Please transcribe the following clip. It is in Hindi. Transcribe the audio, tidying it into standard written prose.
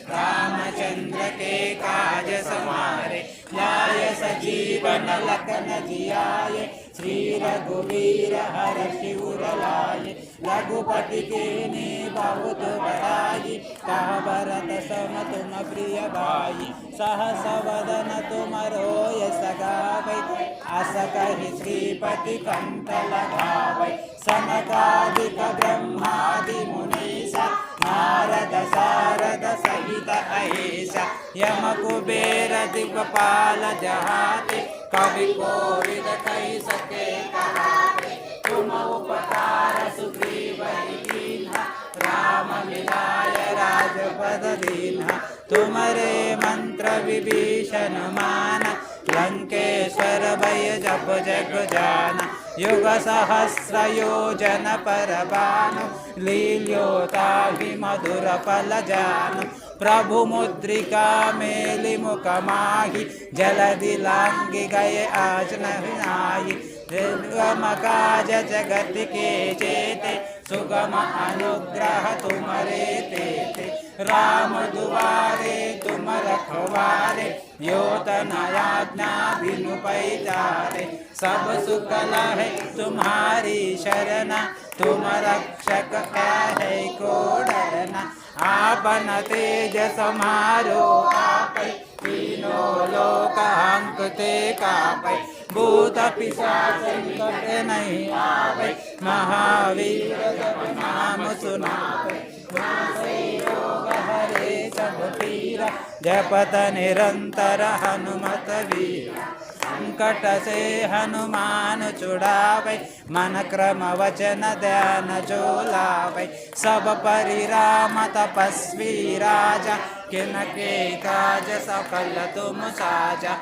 रामचंद्र के काज समारे, लाय सजीवन लखन जियाए, श्री रघुवीर हर्षि उर लाए। रघुपति कीन्ही बहुत बड़ाई, कहा भरत सम तुम प्रिय भाई। सहस वदन तुम रोयस गावै, अस कहि श्रीपति कंठ लगावै। सनकादिक ब्रह्मादि मुनीसा, नारद सारद सहित अहिसा। यम कुबेर दिक्पाल जहाते, कवि कोविद कहि सके कहाते। तुम उपकार सुग्रीव कीन्हा, राम मिलाय राजपद दीन्हा। तुम्हारे मंत्र विभीषण माना, लंकेश्वर भय जप जग जाना। युग सहस्र योजन पर भानु, लील्योताहि मधुर फल जानु। प्रभु मुद्रिका मेलि मुख माहि, जलधि लांघि गए आज नहीं नाहि। दुर्गम काज जगत के जेते, सुगम अनुग्रह तुम्हारे तेते। राम दुआरे तुम रखवारे, यो तन आज्ञा बिनु पैजारे। सब सुख लहै तुम्हारी शरणा, तुम रक्षक है को डरना। आपन तेज समारो आपै, तीनों लोक हंकते कापै। भूत पिशाच निकट नहीं आवै, महावीर जब नाम सुनावै। नासै रोग हरे सब पीरा, जपत निरंतर हनुमत वीरा। संकट से हनुमान छुड़ावै, मन क्रम वचन ध्यान जो लावै। सब परिराम तपस्वी राजा, किनके काज सकल तुम साजा।